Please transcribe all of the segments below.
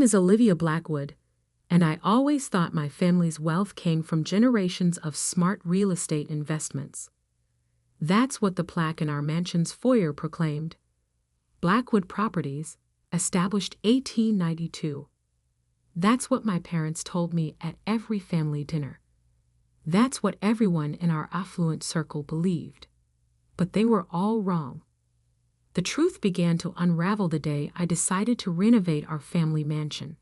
Is Olivia Blackwood, and I always thought my family's wealth came from generations of smart real estate investments. That's what the plaque in our mansion's foyer proclaimed. Blackwood Properties, established 1892. That's what my parents told me at every family dinner. That's what everyone in our affluent circle believed. But they were all wrong. The truth began to unravel the day I decided to renovate our family mansion.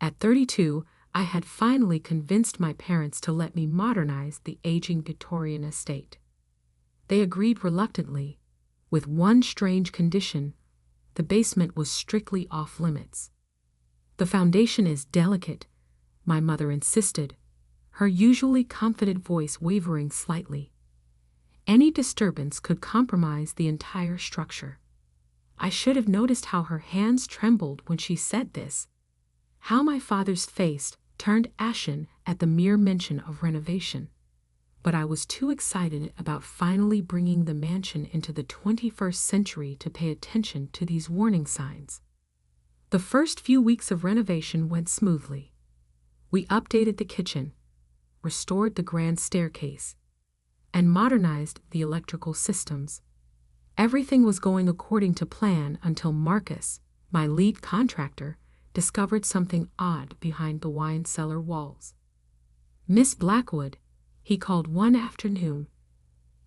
At 32, I had finally convinced my parents to let me modernize the aging Victorian estate. They agreed reluctantly, with one strange condition: the basement was strictly off-limits. The foundation is delicate, my mother insisted, her usually confident voice wavering slightly. Any disturbance could compromise the entire structure. I should have noticed how her hands trembled when she said this, how my father's face turned ashen at the mere mention of renovation. But I was too excited about finally bringing the mansion into the 21st century to pay attention to these warning signs. The first few weeks of renovation went smoothly. We updated the kitchen, restored the grand staircase, and modernized the electrical systems. Everything was going according to plan until Marcus, my lead contractor, discovered something odd behind the wine cellar walls. "Miss Blackwood," he called one afternoon,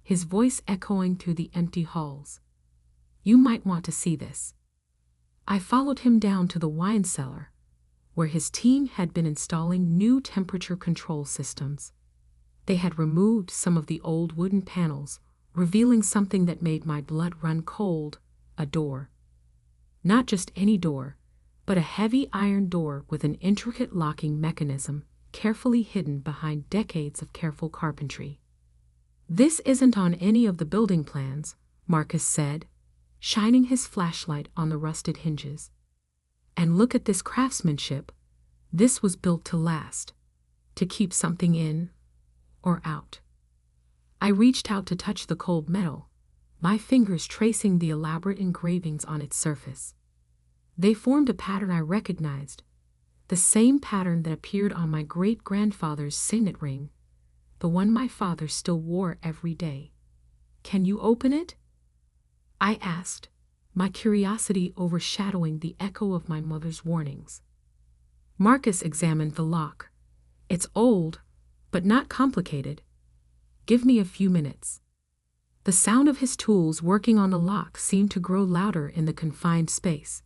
his voice echoing through the empty halls. "You might want to see this." I followed him down to the wine cellar, where his team had been installing new temperature control systems. They had removed some of the old wooden panels, revealing something that made my blood run cold: a door. Not just any door, but a heavy iron door with an intricate locking mechanism carefully hidden behind decades of careful carpentry. "This isn't on any of the building plans," Marcus said, shining his flashlight on the rusted hinges. "And look at this craftsmanship. This was built to last, to keep something in or out." I reached out to touch the cold metal, my fingers tracing the elaborate engravings on its surface. They formed a pattern I recognized, the same pattern that appeared on my great-grandfather's signet ring, the one my father still wore every day. "Can you open it?" I asked, my curiosity overshadowing the echo of my mother's warnings. Marcus examined the lock. "It's old, but not complicated. Give me a few minutes." The sound of his tools working on the lock seemed to grow louder in the confined space.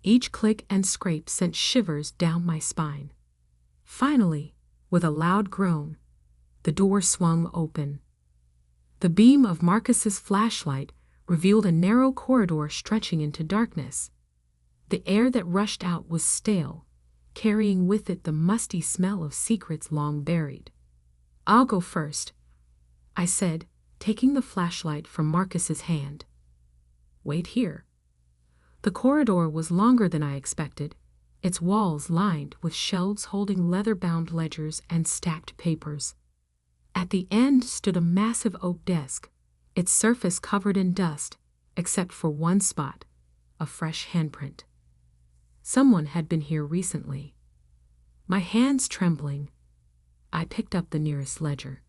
Each click and scrape sent shivers down my spine. Finally, with a loud groan, the door swung open. The beam of Marcus's flashlight revealed a narrow corridor stretching into darkness. The air that rushed out was stale, carrying with it the musty smell of secrets long buried. "I'll go first," I said, taking the flashlight from Marcus's hand. "Wait here." The corridor was longer than I expected, its walls lined with shelves holding leather-bound ledgers and stacked papers. At the end stood a massive oak desk, its surface covered in dust, except for one spot, a fresh handprint. Someone had been here recently. My hands trembling, I picked up the nearest ledger.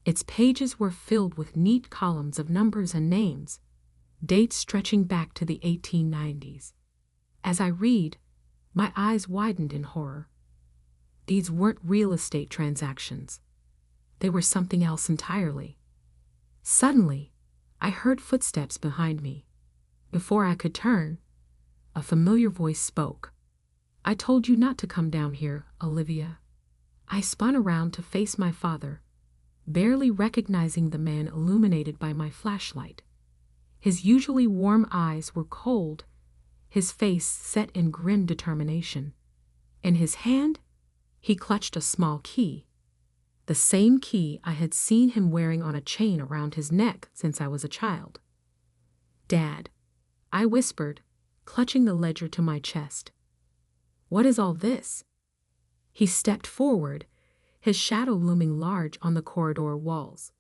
Its pages were filled with neat columns of numbers and names, dates stretching back to the 1890s. As I read, my eyes widened in horror. These weren't real estate transactions. They were something else entirely. Suddenly, I heard footsteps behind me. Before I could turn, a familiar voice spoke. "I told you not to come down here, Olivia." I spun around to face my father, barely recognizing the man illuminated by my flashlight. His usually warm eyes were cold, his face set in grim determination. In his hand, he clutched a small key, the same key I had seen him wearing on a chain around his neck since I was a child. "Dad," I whispered, clutching the ledger to my chest. "What is all this?" He stepped forward, his shadow looming large on the corridor walls.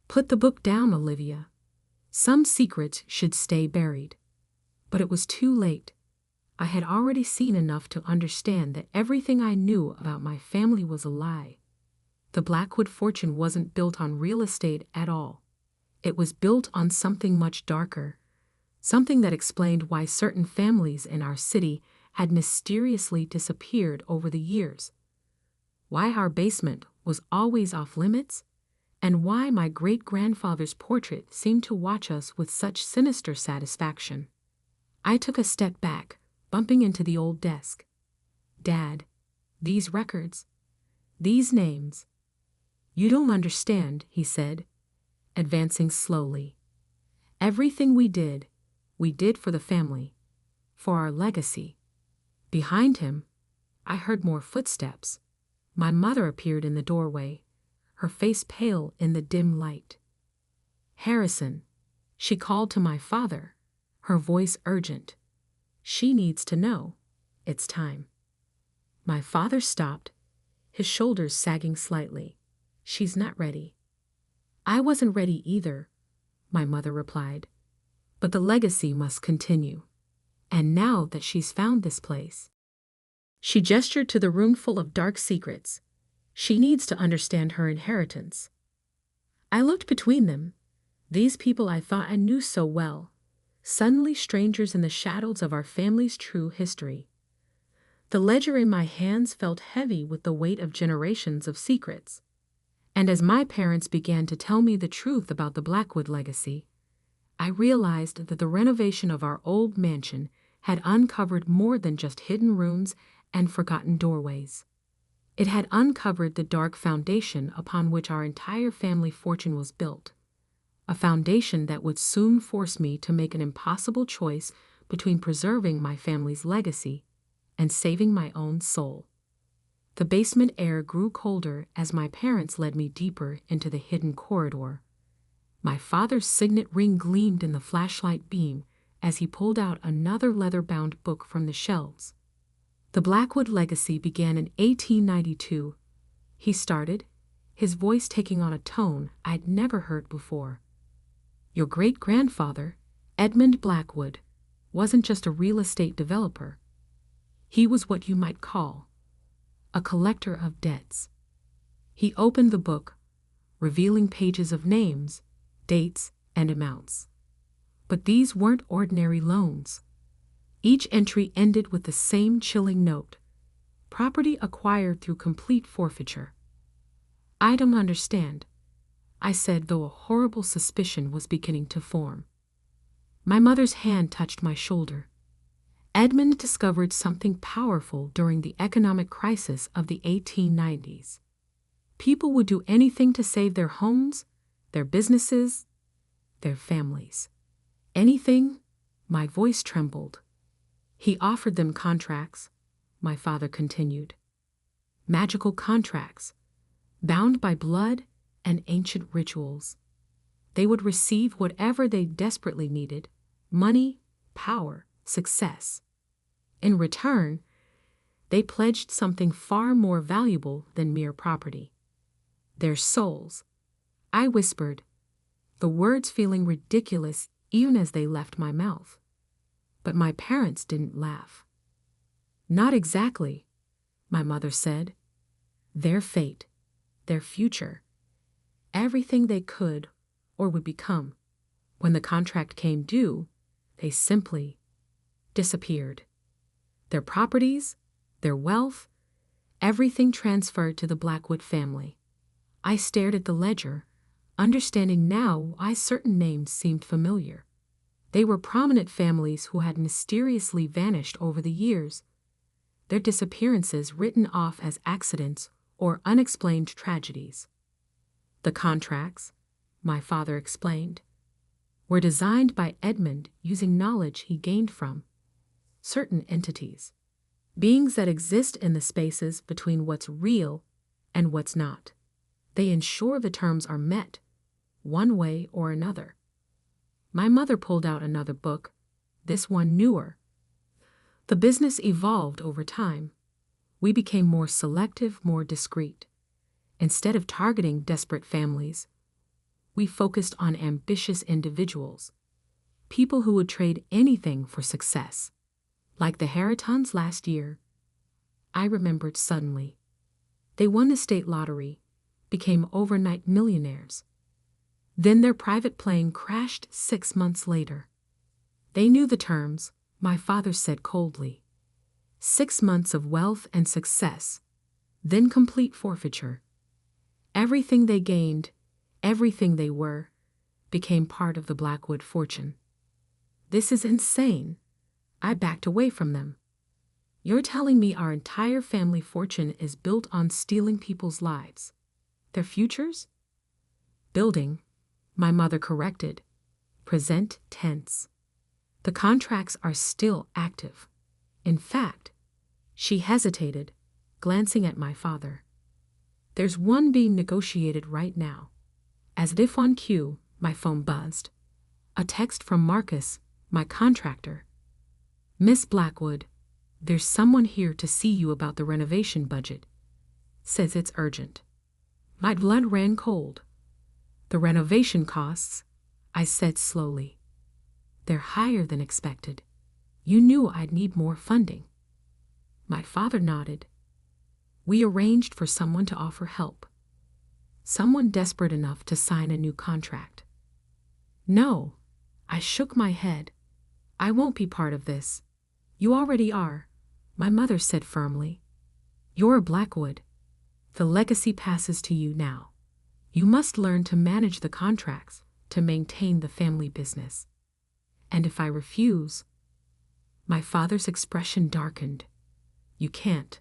"Put the book down, Olivia. Some secrets should stay buried." But it was too late. I had already seen enough to understand that everything I knew about my family was a lie. The Blackwood fortune wasn't built on real estate at all. It was built on something much darker, something that explained why certain families in our city had mysteriously disappeared over the years, why our basement was always off limits, and why my great-grandfather's portrait seemed to watch us with such sinister satisfaction. I took a step back, bumping into the old desk. "Dad, these records, these names." "You don't understand," he said, advancing slowly. "Everything we did for the family, for our legacy." Behind him, I heard more footsteps. My mother appeared in the doorway, her face pale in the dim light. "Harrison," she called to my father, her voice urgent. "She needs to know. It's time." My father stopped, his shoulders sagging slightly. "She's not ready." "I wasn't ready either," my mother replied. "But the legacy must continue. And now that she's found this place," she gestured to the room full of dark secrets, "she needs to understand her inheritance." I looked between them, these people I thought I knew so well, suddenly strangers in the shadows of our family's true history. The ledger in my hands felt heavy with the weight of generations of secrets. And as my parents began to tell me the truth about the Blackwood legacy, I realized that the renovation of our old mansion had uncovered more than just hidden rooms and forgotten doorways. It had uncovered the dark foundation upon which our entire family fortune was built, a foundation that would soon force me to make an impossible choice between preserving my family's legacy and saving my own soul. The basement air grew colder as my parents led me deeper into the hidden corridor. My father's signet ring gleamed in the flashlight beam as he pulled out another leather-bound book from the shelves. "The Blackwood legacy began in 1892, he started, his voice taking on a tone I'd never heard before. "Your great-grandfather, Edmund Blackwood, wasn't just a real estate developer. He was what you might call a collector of debts." He opened the book, revealing pages of names, dates, and amounts. But these weren't ordinary loans. Each entry ended with the same chilling note: property acquired through complete forfeiture. "I don't understand," I said, though a horrible suspicion was beginning to form. My mother's hand touched my shoulder. "Edmund discovered something powerful during the economic crisis of the 1890s. People would do anything to save their homes, their businesses, their families. Anything." My voice trembled. "He offered them contracts," my father continued. "Magical contracts, bound by blood and ancient rituals. They would receive whatever they desperately needed: money, power, success. In return, they pledged something far more valuable than mere property: their souls." I whispered, the words feeling ridiculous even as they left my mouth. But my parents didn't laugh. "Not exactly," my mother said. "Their fate, their future, everything they could or would become. When the contract came due, they simply disappeared. Their properties, their wealth, everything transferred to the Blackwood family." I stared at the ledger, understanding now why certain names seemed familiar. They were prominent families who had mysteriously vanished over the years, their disappearances written off as accidents or unexplained tragedies. "The contracts," my father explained, "were designed by Edmund using knowledge he gained from certain entities, beings that exist in the spaces between what's real and what's not. They ensure the terms are met, one way or another." My mother pulled out another book, this one newer. "The business evolved over time. We became more selective, more discreet. Instead of targeting desperate families, we focused on ambitious individuals, people who would trade anything for success. Like the Harritons last year. I remembered suddenly. They won the state lottery, became overnight millionaires. Then their private plane crashed 6 months later. They knew the terms, my father said coldly. 6 months of wealth and success, then complete forfeiture. Everything they gained, everything they were, became part of the Blackwood fortune. This is insane. I backed away from them. You're telling me our entire family fortune is built on stealing people's lives? Their futures? Building, my mother corrected. Present tense. The contracts are still active. In fact, she hesitated, glancing at my father. There's one being negotiated right now. As if on cue, my phone buzzed. A text from Marcus, my contractor. Miss Blackwood, there's someone here to see you about the renovation budget. Says it's urgent. My blood ran cold. The renovation costs, I said slowly. They're higher than expected. You knew I'd need more funding. My father nodded. We arranged for someone to offer help. Someone desperate enough to sign a new contract. No, I shook my head. I won't be part of this. You already are, my mother said firmly. You're Blackwood. The legacy passes to you now. You must learn to manage the contracts, to maintain the family business. And if I refuse, my father's expression darkened. You can't.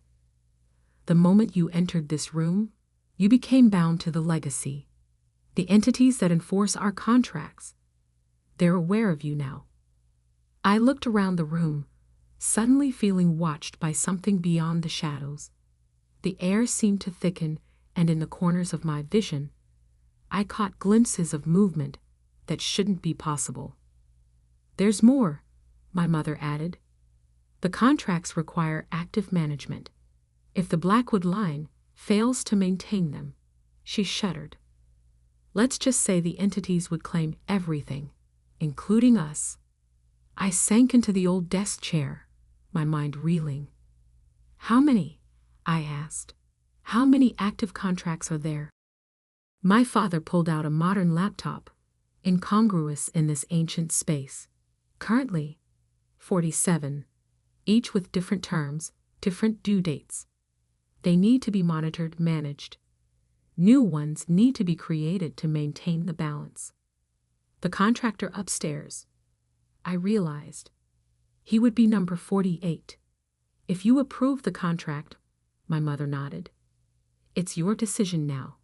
The moment you entered this room, you became bound to the legacy. The entities that enforce our contracts. They're aware of you now. I looked around the room, suddenly feeling watched by something beyond the shadows. The air seemed to thicken, and in the corners of my vision, I caught glimpses of movement that shouldn't be possible. There's more, my mother added. The contracts require active management. If the Blackwood line fails to maintain them, she shuddered. Let's just say the entities would claim everything, including us. I sank into the old desk chair, my mind reeling. How many? I asked. How many active contracts are there? My father pulled out a modern laptop, incongruous in this ancient space. Currently, 47, each with different terms, different due dates. They need to be monitored, managed. New ones need to be created to maintain the balance. The contractor upstairs, I realized, he would be number 48. If you approve the contract, my mother nodded. It's your decision now.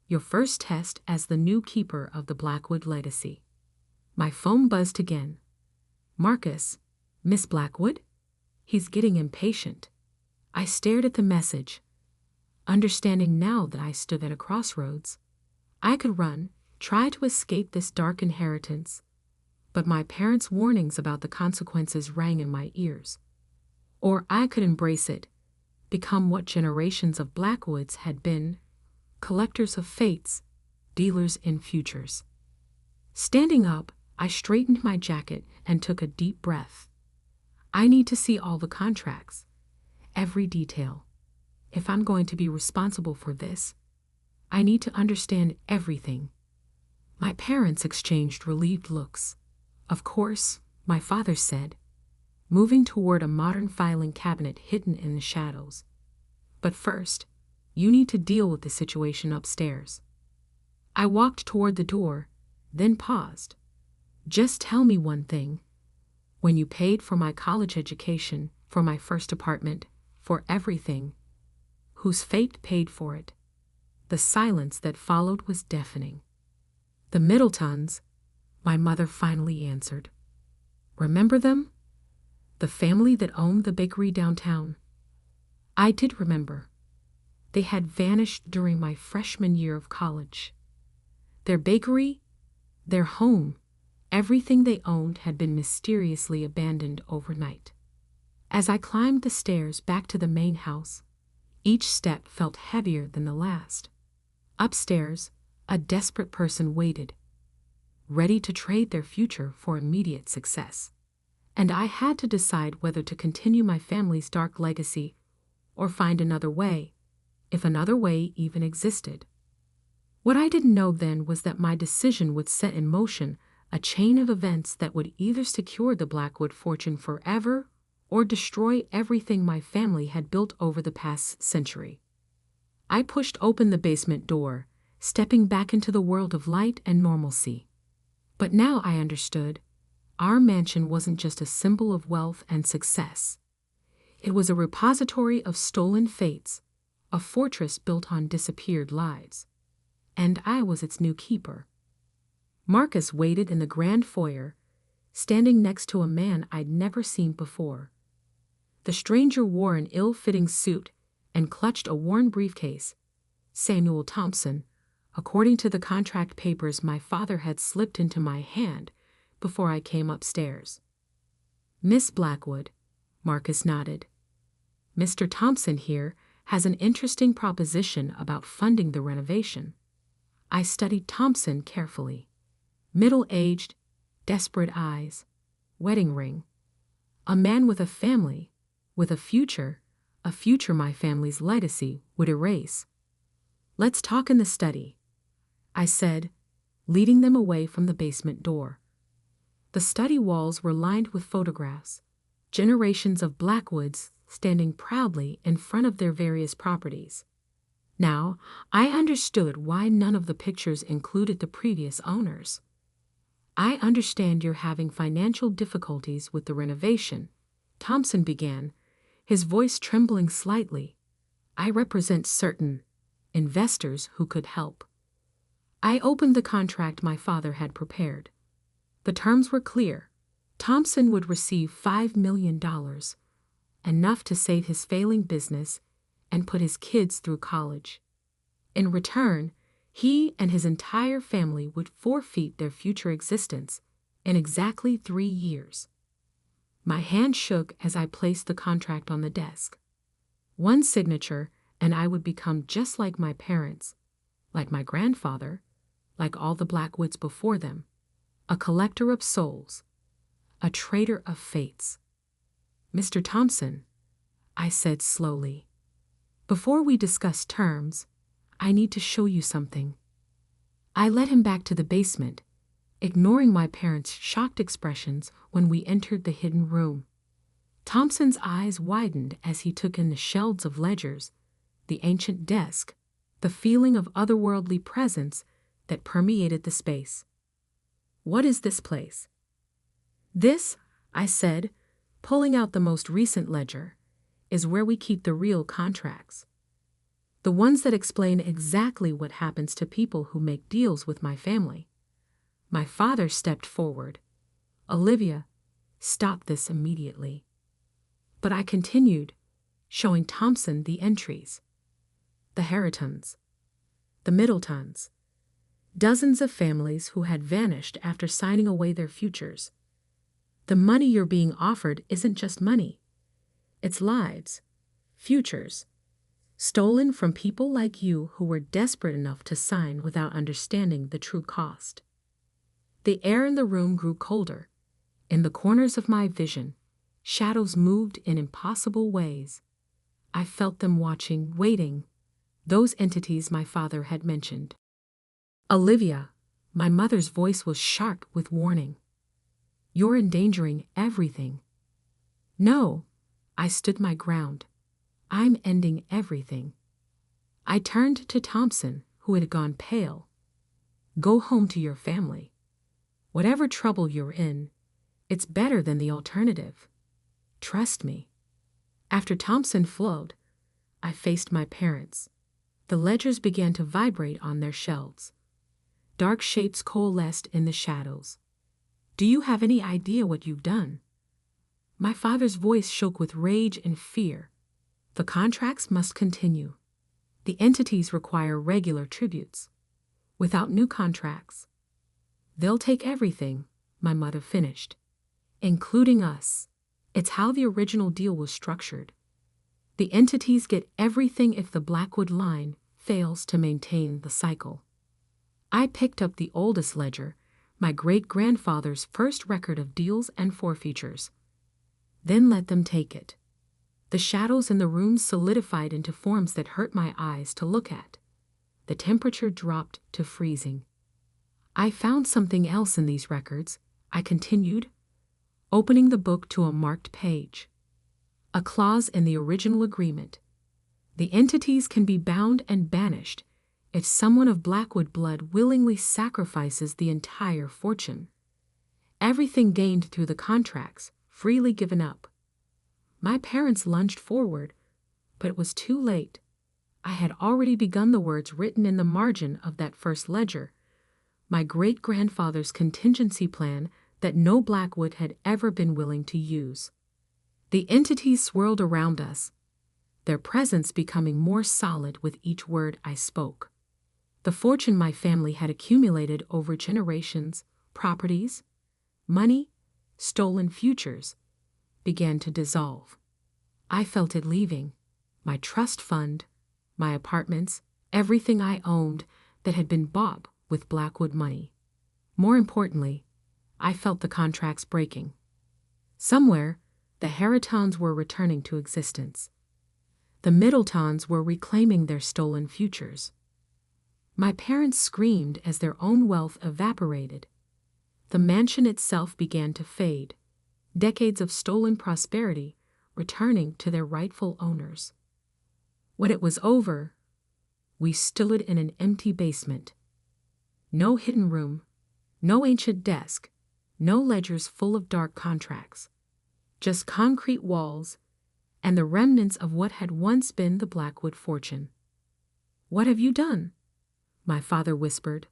Your first test as the new keeper of the Blackwood legacy. My phone buzzed again. Marcus, Miss Blackwood? He's getting impatient. I stared at the message, understanding now that I stood at a crossroads. I could run, try to escape this dark inheritance, but my parents' warnings about the consequences rang in my ears. Or I could embrace it, become what generations of Blackwoods had been, collectors of fates, dealers in futures. Standing up, I straightened my jacket and took a deep breath. I need to see all the contracts, every detail. If I'm going to be responsible for this, I need to understand everything. My parents exchanged relieved looks. Of course, my father said, moving toward a modern filing cabinet hidden in the shadows. But first, you need to deal with the situation upstairs. I walked toward the door, then paused. Just tell me one thing. When you paid for my college education, for my first apartment, for everything, whose fate paid for it? The silence that followed was deafening. The Middletons, my mother finally answered. Remember them? The family that owned the bakery downtown. I did remember. They had vanished during my freshman year of college. Their bakery, their home, everything they owned had been mysteriously abandoned overnight. As I climbed the stairs back to the main house, each step felt heavier than the last. Upstairs, a desperate person waited, ready to trade their future for immediate success. and I had to decide whether to continue my family's dark legacy or find another way, if another way even existed. What I didn't know then was that my decision would set in motion a chain of events that would either secure the Blackwood fortune forever or destroy everything my family had built over the past century. I pushed open the basement door, stepping back into the world of light and normalcy. But now I understood. Our mansion wasn't just a symbol of wealth and success. It was a repository of stolen fates, a fortress built on disappeared lives. And I was its new keeper. Marcus waited in the grand foyer, standing next to a man I'd never seen before. The stranger wore an ill-fitting suit and clutched a worn briefcase. Samuel Thompson, according to the contract papers my father had slipped into my hand before I came upstairs. Miss Blackwood, Marcus nodded. Mr. Thompson here has an interesting proposition about funding the renovation. I studied Thompson carefully. Middle-aged, desperate eyes, wedding ring. A man with a family, with a future my family's legacy would erase. Let's talk in the study, I said, leading them away from the basement door. The study walls were lined with photographs, generations of Blackwoods standing proudly in front of their various properties. Now, I understood why none of the pictures included the previous owners. I understand you're having financial difficulties with the renovation, Thompson began, his voice trembling slightly. I represent certain investors who could help. I opened the contract my father had prepared. The terms were clear. Thompson would receive $5 million, enough to save his failing business and put his kids through college. In return, he and his entire family would forfeit their future existence in exactly 3 years. My hand shook as I placed the contract on the desk. One signature, and I would become just like my parents, like my grandfather, like all the Blackwoods before them, a collector of souls, a trader of fates. Mr. Thompson, I said slowly, before we discuss terms, I need to show you something. I led him back to the basement, ignoring my parents' shocked expressions when we entered the hidden room. Thompson's eyes widened as he took in the shelves of ledgers, the ancient desk, the feeling of otherworldly presence that permeated the space. What is this place? This, I said, pulling out the most recent ledger, is where we keep the real contracts. The ones that explain exactly what happens to people who make deals with my family. My father stepped forward. Olivia, stop this immediately. But I continued, showing Thompson the entries. The Harringtons, the Middletons, dozens of families who had vanished after signing away their futures. The money you're being offered isn't just money. It's lives, futures, stolen from people like you who were desperate enough to sign without understanding the true cost. The air in the room grew colder. In the corners of my vision, shadows moved in impossible ways. I felt them watching, waiting, those entities my father had mentioned. Olivia, my mother's voice was sharp with warning. You're endangering everything. No, I stood my ground. I'm ending everything. I turned to Thompson, who had gone pale. Go home to your family. Whatever trouble you're in, it's better than the alternative. Trust me. After Thompson flowed, I faced my parents. The ledgers began to vibrate on their shelves. Dark shapes coalesced in the shadows. Do you have any idea what you've done? My father's voice shook with rage and fear. The contracts must continue. The entities require regular tributes. Without new contracts, they'll take everything, my mother finished, including us. It's how the original deal was structured. The entities get everything if the Blackwood line fails to maintain the cycle. I picked up the oldest ledger, my great-grandfather's first record of deals and forfeitures. Then let them take it. The shadows in the room solidified into forms that hurt my eyes to look at. The temperature dropped to freezing. I found something else in these records, I continued, opening the book to a marked page. A clause in the original agreement. The entities can be bound and banished if someone of Blackwood blood willingly sacrifices the entire fortune. Everything gained through the contracts, freely given up. My parents lunged forward, but it was too late. I had already begun the words written in the margin of that first ledger, my great-grandfather's contingency plan that no Blackwood had ever been willing to use. The entities swirled around us, their presence becoming more solid with each word I spoke. The fortune my family had accumulated over generations, properties, money, stolen futures, began to dissolve. I felt it leaving. My trust fund, my apartments, everything I owned that had been bought with Blackwood money. More importantly, I felt the contracts breaking. Somewhere, the Harritons were returning to existence. The Middletons were reclaiming their stolen futures. My parents screamed as their own wealth evaporated. The mansion itself began to fade, decades of stolen prosperity returning to their rightful owners. When it was over, we stood in an empty basement. No hidden room, no ancient desk, no ledgers full of dark contracts. Just concrete walls and the remnants of what had once been the Blackwood fortune. "What have you done?" my father whispered,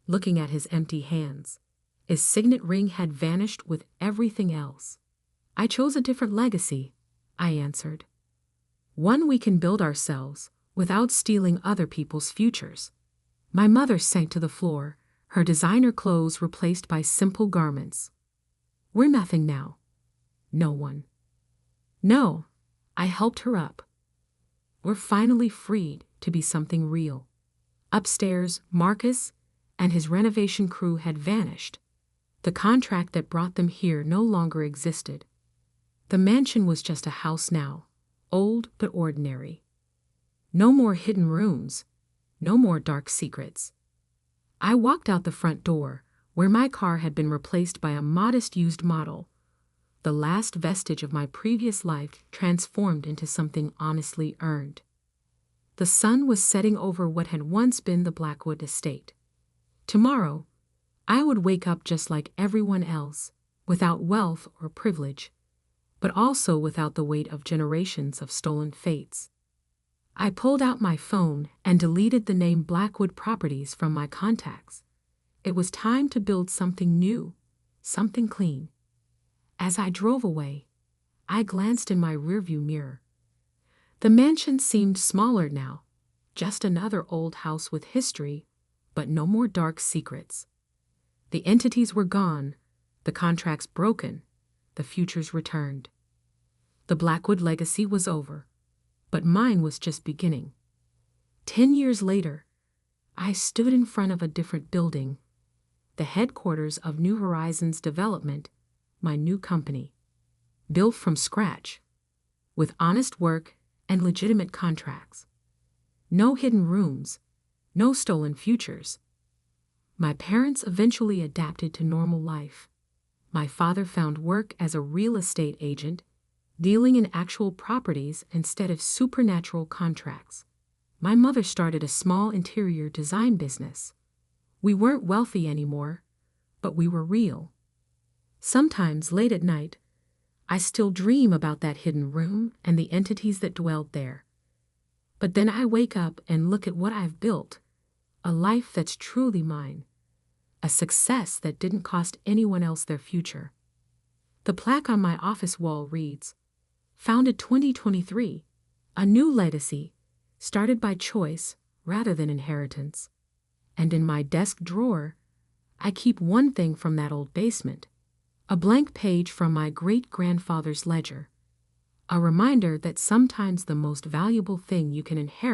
looking at his empty hands. His signet ring had vanished with everything else. "I chose a different legacy," I answered. "One we can build ourselves without stealing other people's futures." My mother sank to the floor, her designer clothes replaced by simple garments. "We're nothing now." "No one." "No," I helped her up. "We're finally freed to be something real." Upstairs, Marcus and his renovation crew had vanished. The contract that brought them here no longer existed. The mansion was just a house now, old but ordinary. No more hidden rooms, no more dark secrets. I walked out the front door, where my car had been replaced by a modest used model, the last vestige of my previous life transformed into something honestly earned. The sun was setting over what had once been the Blackwood estate. Tomorrow, I would wake up just like everyone else, without wealth or privilege, but also without the weight of generations of stolen fates. I pulled out my phone and deleted the name Blackwood Properties from my contacts. It was time to build something new, something clean. As I drove away, I glanced in my rearview mirror. The mansion seemed smaller now, just another old house with history, but no more dark secrets. The entities were gone, the contracts broken, the futures returned. The Blackwood legacy was over, but mine was just beginning. 10 years later, I stood in front of a different building, the headquarters of New Horizons Development, my new company, built from scratch, with honest work and legitimate contracts. No hidden rooms, no stolen futures. My parents eventually adapted to normal life. My father found work as a real estate agent, dealing in actual properties instead of supernatural contracts. My mother started a small interior design business. We weren't wealthy anymore, but we were real. Sometimes, late at night, I still dream about that hidden room and the entities that dwelled there. But then I wake up and look at what I've built, a life that's truly mine, a success that didn't cost anyone else their future. The plaque on my office wall reads, "Founded 2023, a new legacy, started by choice rather than inheritance." And in my desk drawer, I keep one thing from that old basement, a blank page from my great-grandfather's ledger, a reminder that sometimes the most valuable thing you can inherit